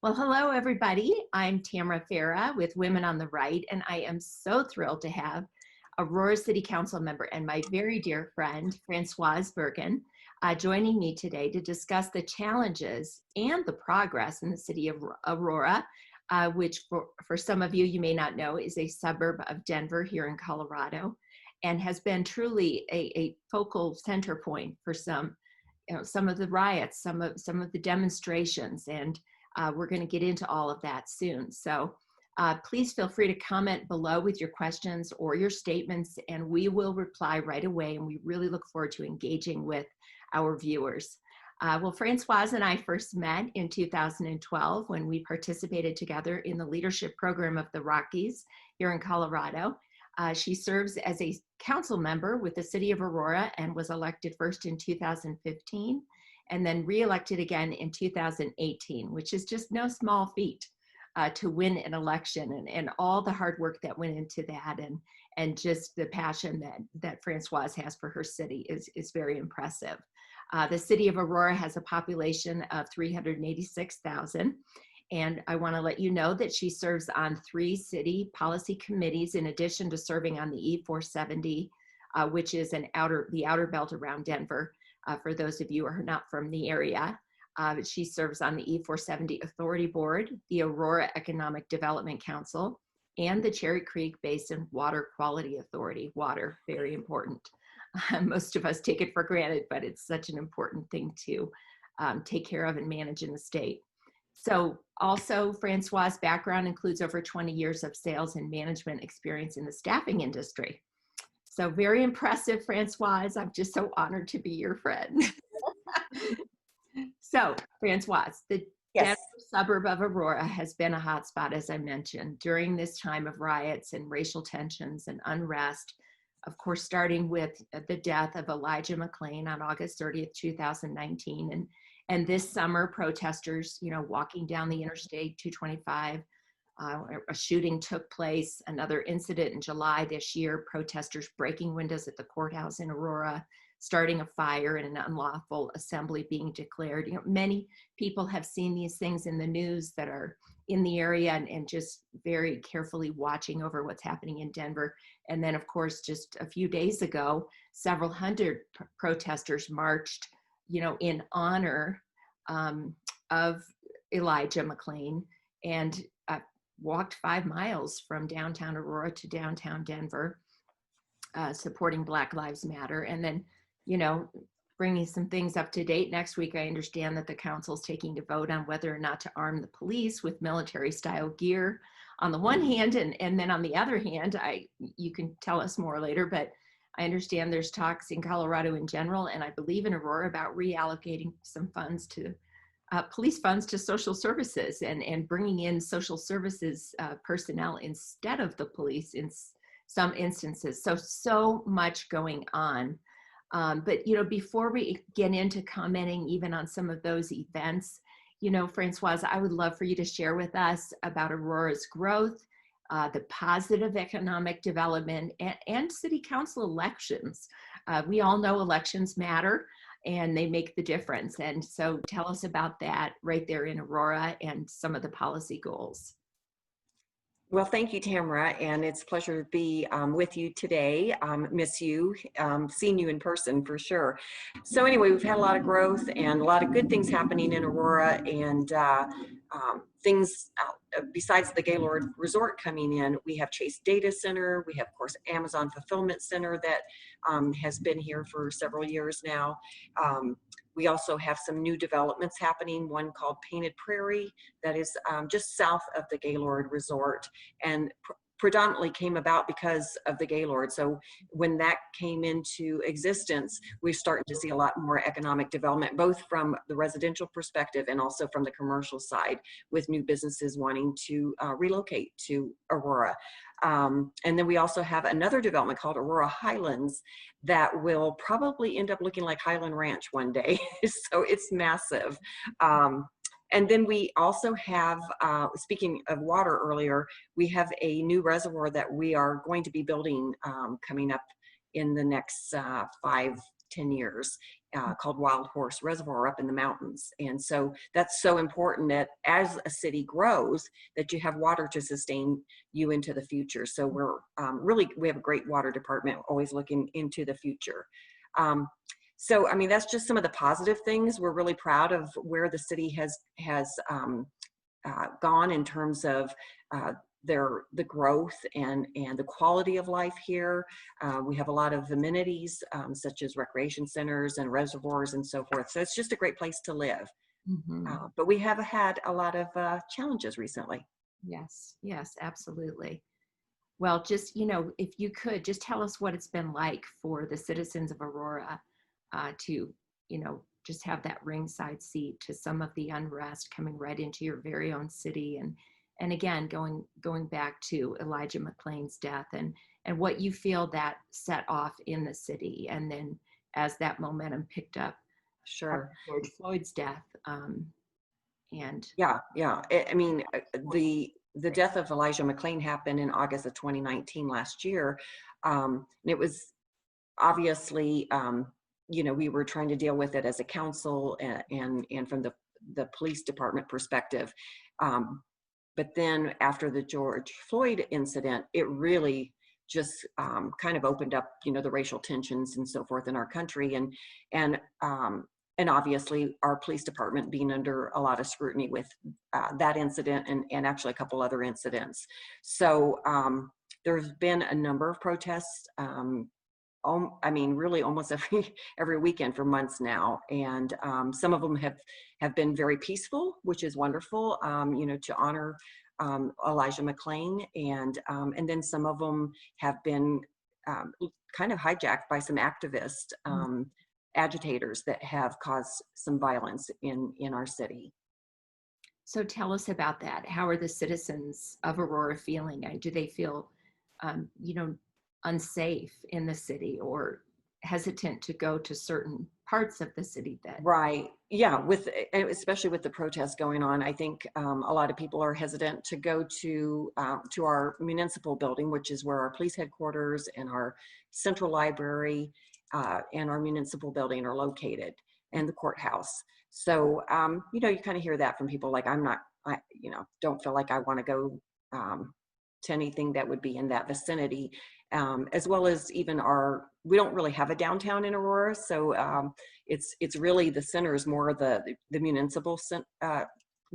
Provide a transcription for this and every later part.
Well, hello, everybody. I'm Tamara Farah with Women on the Right, and I am so thrilled to have Aurora City Council member and my very dear friend, Francoise Bergan, joining me today to discuss the challenges and the progress in the city of Aurora, which for some of you may not know, is a suburb of Denver here in Colorado, and has been truly a focal center point for some of the riots, some of the demonstrations, and we're going to get into all of that soon. So please feel free to comment below with your questions or your statements, and we will reply right away. And we really look forward to engaging with our viewers. Well, Francoise and I first met in 2012 when we participated together in the leadership program of the Rockies here in Colorado. She serves as a council member with the city of Aurora and was elected first in 2015 and then re-elected again in 2018, which is just no small feat to win an election, and all the hard work that went into that, and just the passion that Francoise has for her city is very impressive. The city of Aurora has a population of 386,000. And I want to let you know that she serves on 3 city policy committees in addition to serving on the E470, which is the outer belt around Denver. For those of you who are not from the area, she serves on the E470 Authority Board, the Aurora Economic Development Council, and the Cherry Creek Basin Water Quality Authority. Water, very important. Most of us take it for granted, but it's such an important thing to take care of and manage in the state. So also, Francoise's background includes over 20 years of sales and management experience in the staffing industry. So very impressive, Francoise. I'm just so honored to be your friend. So, Francoise, the Denver suburb of Aurora has been a hotspot, as I mentioned, during this time of riots and racial tensions and unrest, of course, starting with the death of Elijah McClain on August 30th, 2019. And this summer, protesters, walking down the Interstate 225, a shooting took place. Another incident in July this year, protesters breaking windows at the courthouse in Aurora, starting a fire and an unlawful assembly being declared. Many people have seen these things in the news that are in the area and just very carefully watching over what's happening in Denver. And then, of course, just a few days ago, several hundred protesters marched in honor of Elijah McClain and walked 5 miles from downtown Aurora to downtown Denver, supporting Black Lives Matter. And then, bringing some things up to date. Next week, I understand that the council's taking to vote on whether or not to arm the police with military style gear on the one hand, and then on the other hand, you can tell us more later, but I understand there's talks in Colorado in general, and I believe in Aurora, about reallocating some funds to police funds to social services and bringing in social services personnel instead of the police in some instances. So much going on. But, before we get into commenting even on some of those events, Francoise, I would love for you to share with us about Aurora's growth, the positive economic development, and city council elections. We all know elections matter and they make the difference. And so tell us about that right there in Aurora and some of the policy goals. Well, thank you, Tamara, and it's a pleasure to be with you today. Miss you, seeing you in person for sure. So anyway, we've had a lot of growth and a lot of good things happening in Aurora, and things besides the Gaylord Resort coming in. We have Chase Data Center. We have, of course, Amazon Fulfillment Center that has been here for several years now. We also have some new developments happening, one called Painted Prairie that is just south of the Gaylord Resort, and predominantly came about because of the Gaylord. So when that came into existence, we're starting to see a lot more economic development, both from the residential perspective and also from the commercial side, with new businesses wanting to relocate to Aurora. And then we also have another development called Aurora Highlands that will probably end up looking like Highland Ranch one day. So it's massive. And then we also have, speaking of water earlier, we have a new reservoir that we are going to be building coming up in the next 5-10 years. called Wild Horse Reservoir up in the mountains. And so that's so important that as a city grows, that you have water to sustain you into the future. So we're we have a great water department, always looking into the future. So, I mean, that's just some of the positive things. We're really proud of where the city has gone in terms of the growth and the quality of life here. We have a lot of amenities such as recreation centers and reservoirs and so forth. So it's just a great place to live. But we have had a lot of challenges recently. Yes, yes, absolutely. Well, just, you know, if you could just tell us what it's been like for the citizens of Aurora to, you know, just have that ringside seat to some of the unrest coming right into your very own city. And again, going back to Elijah McClain's death and what you feel that set off in the city. And then as that momentum picked up, Sure. George Floyd's death. And Yeah. I mean, the death of Elijah McClain happened in August of 2019 last year. And it was obviously, you know, we were trying to deal with it as a council and from the police department perspective. But then after the George Floyd incident, it really just kind of opened up, you know, the racial tensions and so forth in our country. And obviously our police department being under a lot of scrutiny with that incident and actually a couple other incidents. So there's been a number of protests. I mean, really almost every weekend for months now. And some of them have been very peaceful, which is wonderful, you know, to honor Elijah McClain. And then some of them have been kind of hijacked by some activists, agitators that have caused some violence in our city. so tell us about that. How are the citizens of Aurora feeling? Do they feel, you know, unsafe in the city or hesitant to go to certain parts of the city that? Right. Yeah. Especially with the protests going on, I think a lot of people are hesitant to go to our municipal building, which is where our police headquarters and our central library and our municipal building are located, and the courthouse. So, you know, you kind of hear that from people like, you know, don't feel like I want to go to anything that would be in that vicinity, as well as even we don't really have a downtown in Aurora. So it's really the center is more of the municipal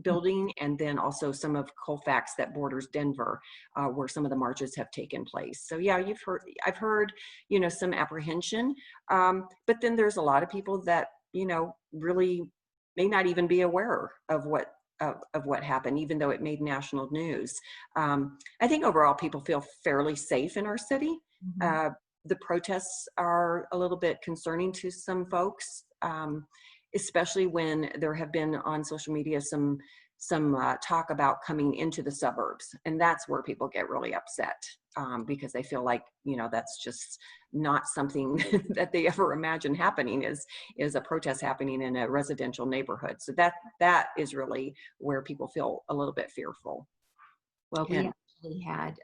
building, and then also some of Colfax that borders Denver, where some of the marches have taken place. So yeah, I've heard, you know, some apprehension, but then there's a lot of people that, you know, really may not even be aware of what happened, even though it made national news. I think overall people feel fairly safe in our city. The protests are a little bit concerning to some folks, especially when there have been on social media some talk about coming into the suburbs, and that's where people get really upset because they feel like, you know, that's just not something that they ever imagined happening is a protest happening in a residential neighborhood. So that is really where people feel a little bit fearful. Well, we actually had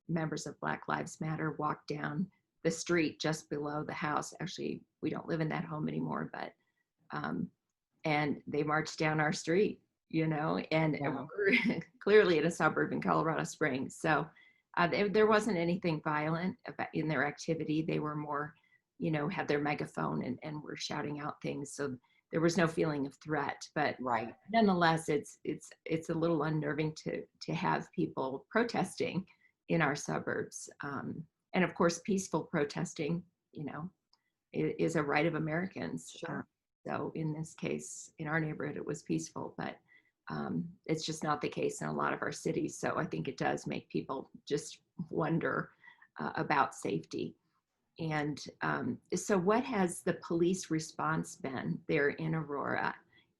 members of Black Lives Matter walk down the street just below the house. Actually, we don't live in that home anymore, but and they marched down our street, you know, and we're clearly in a suburb in Colorado Springs. So there wasn't anything violent in their activity. They were more, you know, had their megaphone and were shouting out things. So there was no feeling of threat, but nonetheless, it's a little unnerving to have people protesting in our suburbs. And of course, peaceful protesting, you know, is a right of Americans. Sure. So in this case, in our neighborhood, it was peaceful, but it's just not the case in a lot of our cities. So I think it does make people just wonder about safety. And so what has the police response been there in Aurora?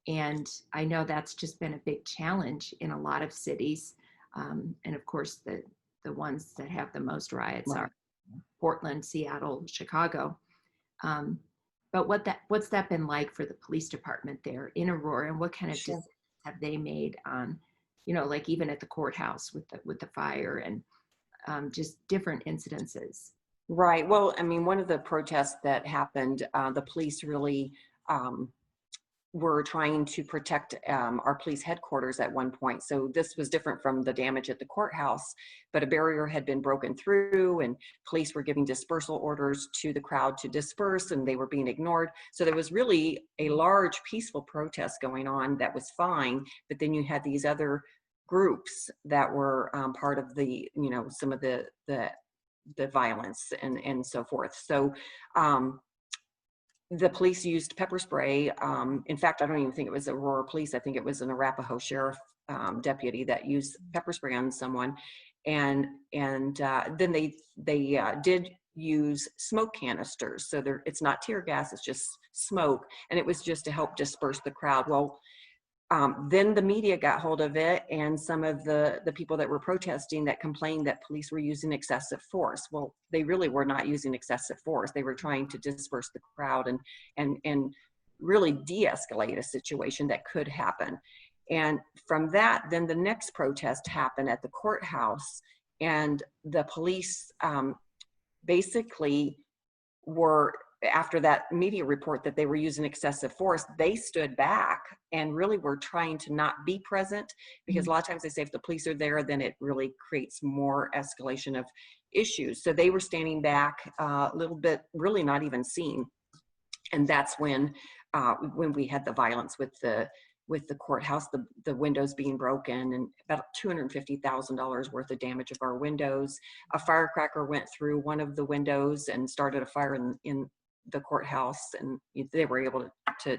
And I know that's just been a big challenge in a lot of cities. And of course, the ones that have the most riots are Portland, Seattle, Chicago. But what's that been like for the police department there in Aurora, and what kind of decisions have they made on, you know, like even at the courthouse with the fire and just different incidences? Right. Well, I mean, one of the protests that happened, the police really were trying to protect our police headquarters at one point. So this was different from the damage at the courthouse, but a barrier had been broken through and police were giving dispersal orders to the crowd to disperse, and they were being ignored. So there was really a large peaceful protest going on that was fine, but then you had these other groups that were part of the, some of the violence and so forth. So the police used pepper spray. In fact, I don't even think it was Aurora police. I think it was an Arapahoe sheriff deputy that used pepper spray on someone. And then they did use smoke canisters. So it's not tear gas, it's just smoke. And it was just to help disperse the crowd. Well, then the media got hold of it, and some of the people that were protesting that complained that police were using excessive force. Well, they really were not using excessive force. They were trying to disperse the crowd and really de-escalate a situation that could happen. And from that, then the next protest happened at the courthouse, and the police basically were, after that media report that they were using excessive force, they stood back and really were trying to not be present, because a lot of times they say if the police are there, then it really creates more escalation of issues. So they were standing back a little bit, really not even seen. And that's when we had the violence with the courthouse, the windows being broken, and about $250,000 worth of damage of our windows. A firecracker went through one of the windows and started a fire in the courthouse, and they were able to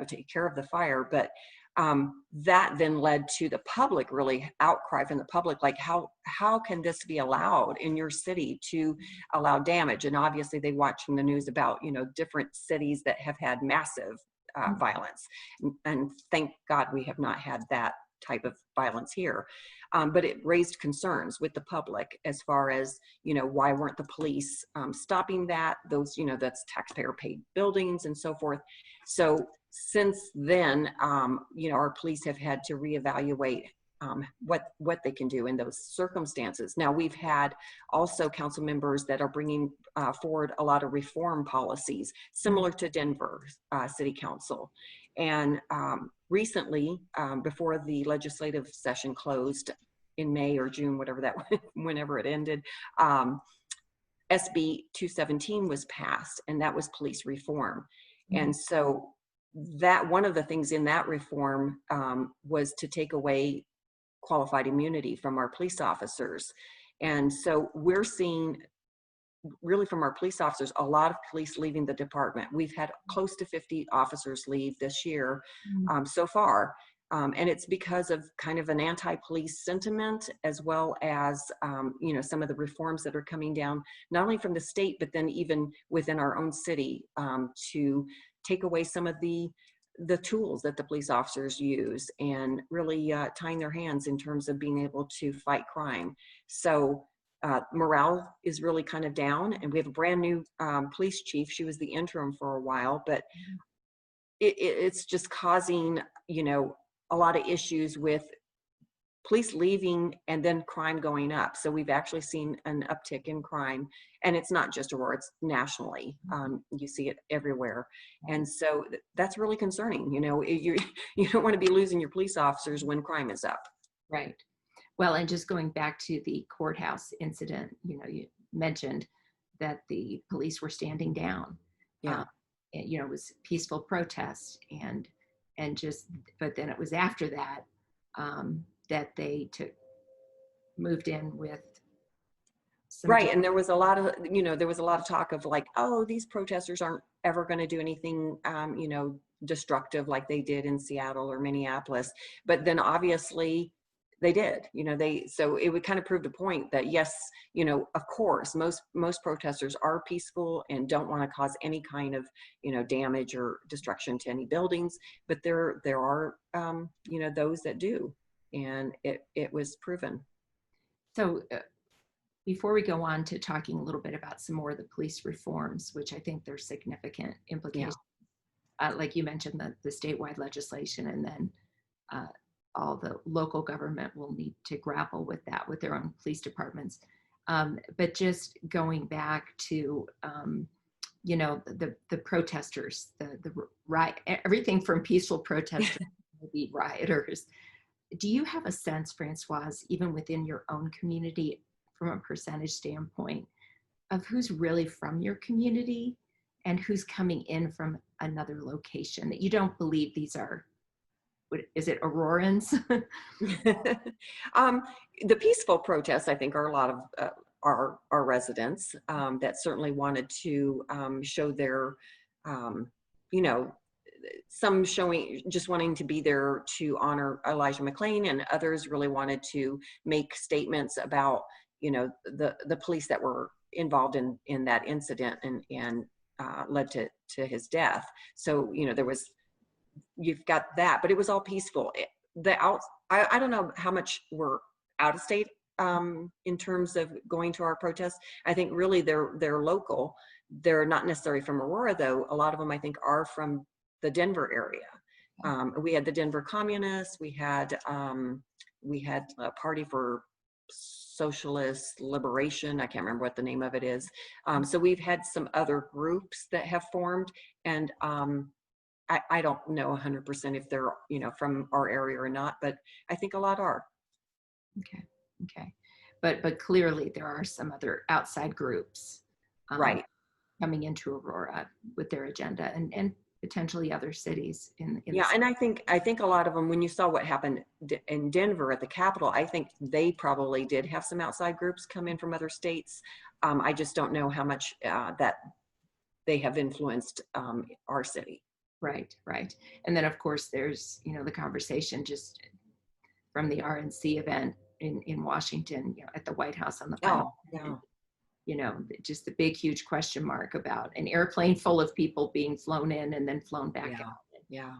take care of the fire. But that then led to the public, really outcry from the public, like how can this be allowed in your city to allow damage? And obviously they watching the news about different cities that have had massive violence, and thank God we have not had that type of violence here. But it raised concerns with the public as far as, why weren't the police stopping that? Those, that's taxpayer paid buildings and so forth. So since then, our police have had to reevaluate what they can do in those circumstances. Now, we've had also council members that are bringing forward a lot of reform policies similar to Denver City Council. And recently, before the legislative session closed in May or June, whenever it ended, SB 217 was passed, and that was police reform. And so that one of the things in that reform was to take away qualified immunity from our police officers. And so we're seeing, really from our police officers, a lot of police leaving the department. We've had close to 50 officers leave this year so far. And it's because of kind of an anti-police sentiment, as well as, some of the reforms that are coming down, not only from the state, but then even within our own city, to take away some of the tools that the police officers use, and really tying their hands in terms of being able to fight crime. So morale is really kind of down, and we have a brand new police chief. She was the interim for a while, but it's just causing, a lot of issues with police leaving and then crime going up. So we've actually seen an uptick in crime, and it's not just Aurora, it's nationally. You see it everywhere. And so that's really concerning. You don't want to be losing your police officers when crime is up. Right. Well, and just going back to the courthouse incident, you mentioned that the police were standing down. Yeah. It was peaceful protest, but then it was after that that they moved in with some. Right. And there was a lot of talk of like, oh, these protesters aren't ever going to do anything, destructive like they did in Seattle or Minneapolis. But then obviously they did, so it would kind of prove the point that yes, of course, most protesters are peaceful and don't want to cause any kind of, damage or destruction to any buildings, but there are, those that do, and it was proven. So before we go on to talking a little bit about some more of the police reforms, which I think there's significant implications, like you mentioned, the statewide legislation, and then all the local government will need to grapple with that with their own police departments. But just going back to you know, the protesters, the riot, everything from peaceful protesters to maybe rioters. Do you have a sense, Francoise, even within your own community, from a percentage standpoint, of who's really from your community and who's coming in from another location that you don't believe these are, what is it, Aurorans? um, the peaceful protests, I think, are a lot of our residents that certainly wanted to show their, you know, some showing just wanting to be there to honor Elijah McClain, and others really wanted to make statements about, you know, the police that were involved in that incident and led to his death. So, you know, you've got that, but it was all peaceful. I don't know how much were out of state in terms of going to our protests. I think really they're local. They're not necessarily from Aurora, though. A lot of them, I think, are from the Denver area. We had the Denver Communists. We had a party for socialist liberation. I can't remember what the name of it is. So we've had some other groups that have formed, and I don't know 100% if they're, you know, from our area or not, but I think a lot are. Okay, okay. But clearly there are some other outside groups Right. coming into Aurora with their agenda, and potentially other cities in Yeah, the and I think a lot of them, when you saw what happened in Denver at the Capitol, I think they probably did have some outside groups come in from other states. I just don't know how much that they have influenced our city. Right, right. And then of course there's, you know, the conversation just from the RNC event in Washington, you know, at the White House on the final, Oh, yeah. you know, just the big, huge question mark about an airplane full of people being flown in and then flown back Yeah. out. Yeah.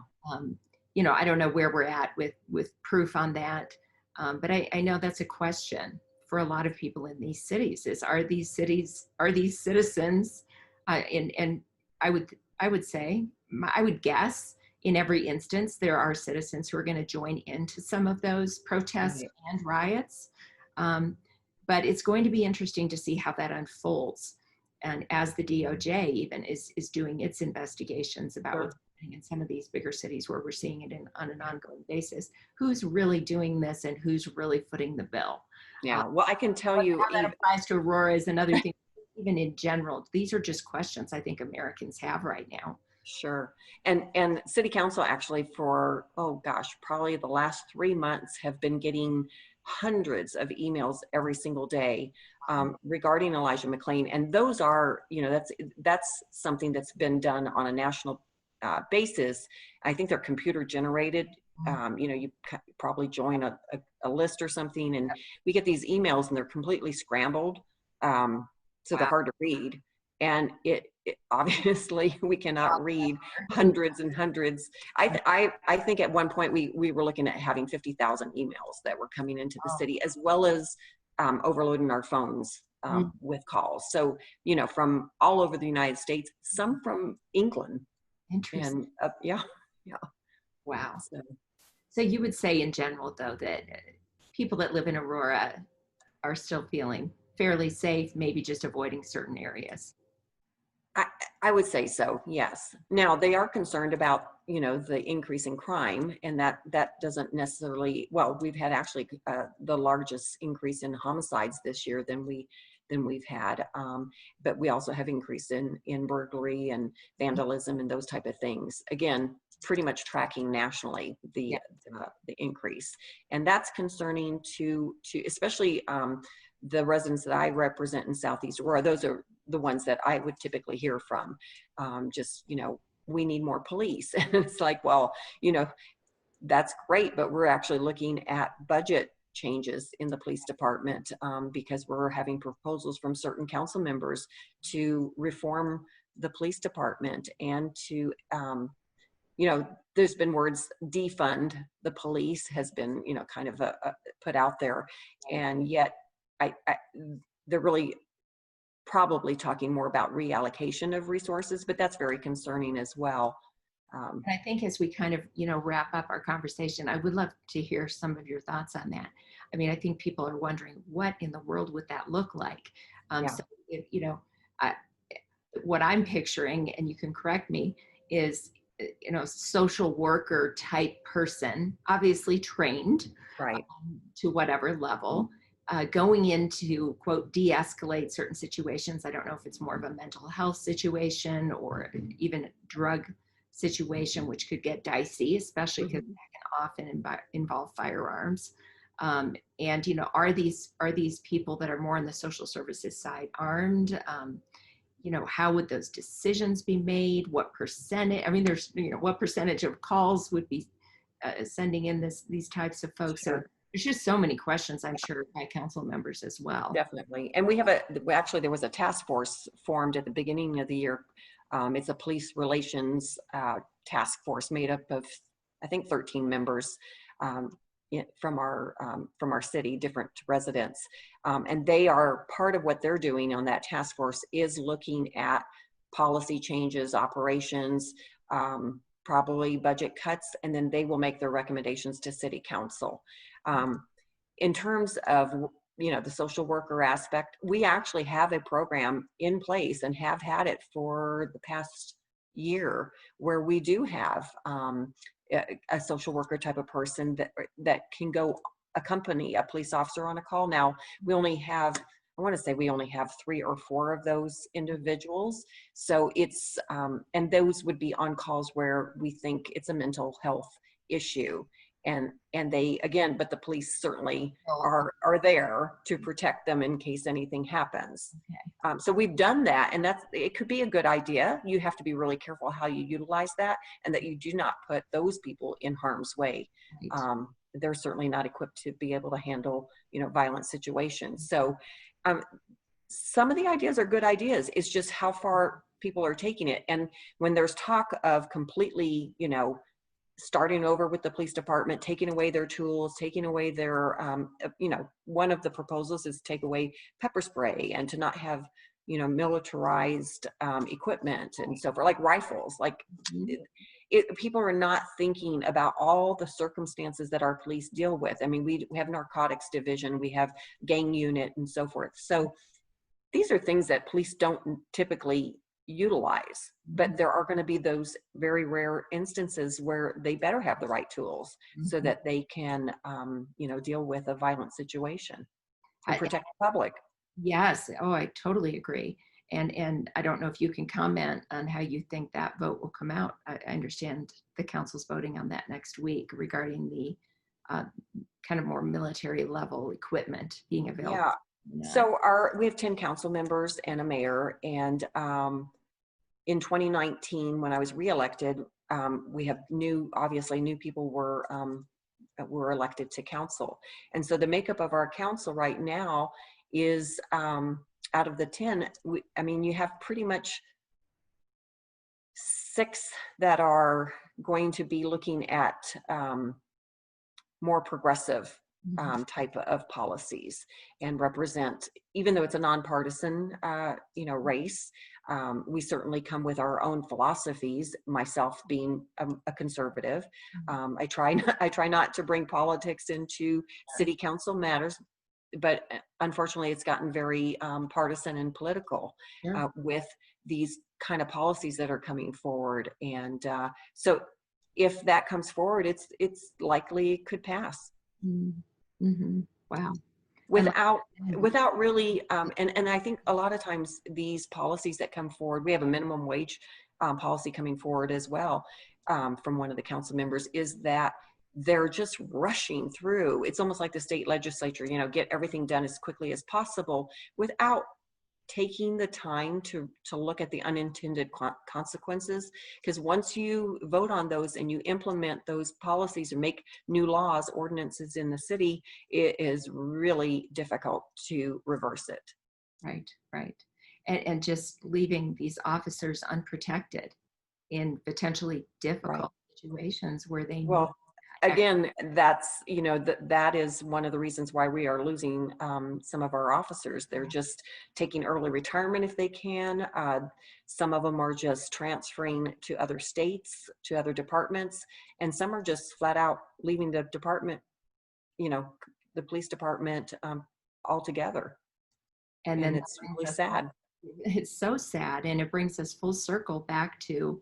You know, I don't know where we're at with proof on that, but I know that's a question for a lot of people in these cities. Are these citizens, and I would say, I would guess in every instance there are citizens who are going to join into some of those protests Right. and riots. But it's going to be interesting to see how that unfolds. And as the DOJ even is doing its investigations about Sure. what's happening in some of these bigger cities where we're seeing it on an ongoing basis, who's really doing this and who's really footing the bill. Yeah. Well, I can tell But you, how that applies to Aurora is another thing. Even in general, these are just questions I think Americans have right now. sure. And city council actually for, oh gosh, probably the last 3 months have been getting hundreds of emails every single day regarding Elijah McClain. And those are, you know, that's something that's been done on a national basis. I think they're computer generated. You know, you probably join a list or something, and we get these emails and they're completely scrambled. So they're Wow. hard to read. And it obviously we cannot read hundreds and hundreds. I think at one point we were looking at having 50,000 emails that were coming into the city, as well as overloading our phones with calls. So, you know, from all over the United States, some from England. Interesting. And yeah. Wow. So, So you would say in general, though, that people that live in Aurora are still feeling fairly safe, maybe just avoiding certain areas. I would say so, yes. Now they are concerned about, you know, the increase in crime, and that doesn't necessarily, well, we've had actually the largest increase in homicides this year than we've had, but we also have increase in burglary and vandalism and those type of things. Again, pretty much tracking nationally the increase, and that's concerning to especially the residents that I represent in Southeast Aurora. Those are the ones that I would typically hear from. Just, you know, we need more police. And it's like, well, you know, that's great, but we're actually looking at budget changes in the police department because we're having proposals from certain council members to reform the police department and to, you know, there's been words defund the police has been, you know, kind of put out there, and yet they're really probably talking more about reallocation of resources, but that's very concerning as well. And I think as we kind of, you know, wrap up our conversation, I would love to hear some of your thoughts on that. I mean, I think people are wondering what in the world would that look like? Yeah. So, if, you know, I, what I'm picturing, and you can correct me, is, social worker type person, obviously trained Right. to whatever level, going in to, quote, de-escalate certain situations. I don't know if it's more of a mental health situation or even a drug situation, which could get dicey, especially because Mhm. that can often involve firearms. And are these people that are more on the social services side armed? How would those decisions be made? What percentage? I mean, what percentage of calls would be sending in these types of folks? So Sure. there's just so many questions, I'm sure, by council members as well. Definitely. And actually, there was a task force formed at the beginning of the year. It's a police relations task force made up of, I think, 13 members um, from our city, different residents. And they are part of what they're doing on that task force is looking at policy changes, operations, probably budget cuts, and then they will make their recommendations to city council. In terms of the social worker aspect, we actually have a program in place and have had it for the past year where we do have a social worker type of person that can go accompany a police officer on a call. Now, we only have, I want to say we only have 3 or 4 of those individuals. So it's, and those would be on calls where we think it's a mental health issue. And they, again, but the police certainly are there to protect them in case anything happens. Okay. So we've done that, and it could be a good idea. You have to be really careful how you utilize that, and that you do not put those people in harm's way. Right. They're certainly not equipped to be able to handle, violent situations. So some of the ideas are good ideas. It's just how far people are taking it. And when there's talk of completely, starting over with the police department, taking away their tools, taking away their, one of the proposals is take away pepper spray and to not have, militarized equipment and so forth, like rifles. Like people are not thinking about all the circumstances that our police deal with. I mean, we have narcotics division, we have gang unit and so forth. So these are things that police don't typically utilize, but there are going to be those very rare instances where they better have the right tools so that they can, deal with a violent situation and protect the public. Yes. Oh, I totally agree. And I don't know if you can comment on how you think that vote will come out. I understand the council's voting on that next week regarding the uh, kind of more military level equipment being available. Yeah. So we have 10 council members and a mayor, and in 2019, when I was reelected, we have obviously new people were elected to council. And so the makeup of our council right now is out of the 10, you have pretty much 6 that are going to be looking at more progressive type of policies and represent, even though it's a nonpartisan, race, we certainly come with our own philosophies, myself being a conservative. I try not to bring politics into city council matters, but unfortunately it's gotten very partisan and political with these kind of policies that are coming forward. And so if that comes forward, it's likely it could pass. Wow. Without really, and I think a lot of times these policies that come forward, we have a minimum wage policy coming forward as well from one of the council members, is that they're just rushing through. It's almost like the state legislature, get everything done as quickly as possible without taking the time to look at the unintended consequences. Because once you vote on those and you implement those policies or make new laws, ordinances in the city, it is really difficult to reverse it. Right. And just leaving these officers unprotected in potentially difficult situations where they need. Well, again, that's, that is one of the reasons why we are losing some of our officers. They're just taking early retirement if they can. Some of them are just transferring to other states, to other departments, and some are just flat out leaving the department, the police department altogether. And it's really sad. It's so sad, and it brings us full circle back to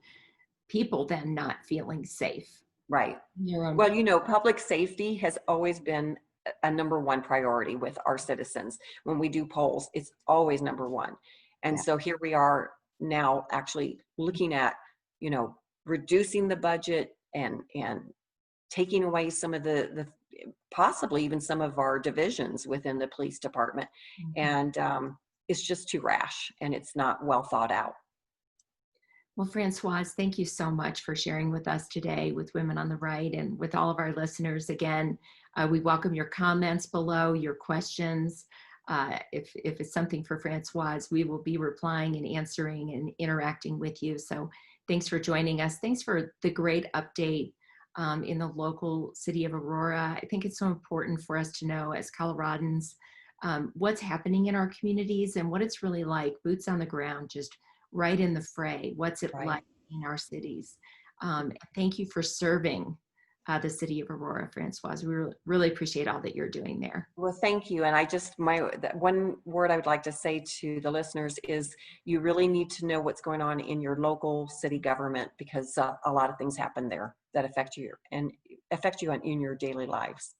people then not feeling safe. Right. Your own. Well, public safety has always been a number one priority with our citizens. When we do polls, it's always number one. And Yeah. so here we are now actually looking at, reducing the budget and taking away some of the possibly even some of our divisions within the police department. Mhm. And it's just too rash and it's not well thought out. Well, Francoise, thank you so much for sharing with us today with Women on the Right and with all of our listeners. Again, we welcome your comments below, your questions. If it's something for Francoise, we will be replying and answering and interacting with you. So thanks for joining us. Thanks for the great update in the local city of Aurora. I think it's so important for us to know as Coloradans what's happening in our communities and what it's really like, boots on the ground, just right in the fray. What's it Right. like in our cities? Thank you for serving the city of Aurora, Francoise. We really appreciate all that you're doing there. Well, thank you. And that one word I would like to say to the listeners is you really need to know what's going on in your local city government because a lot of things happen there that affect you in your daily lives.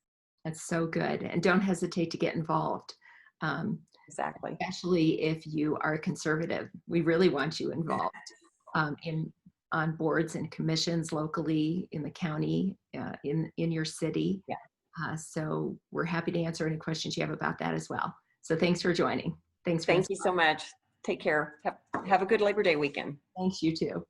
That's so good. And don't hesitate to get involved, Exactly. especially if you are conservative. We really want you involved in on boards and commissions locally in the county, in your city. Yeah. So we're happy to answer any questions you have about that as well. So thanks for joining. Thanks, Thank Francoise. you so much. Take care. Have a good Labor Day weekend. Thanks, you too.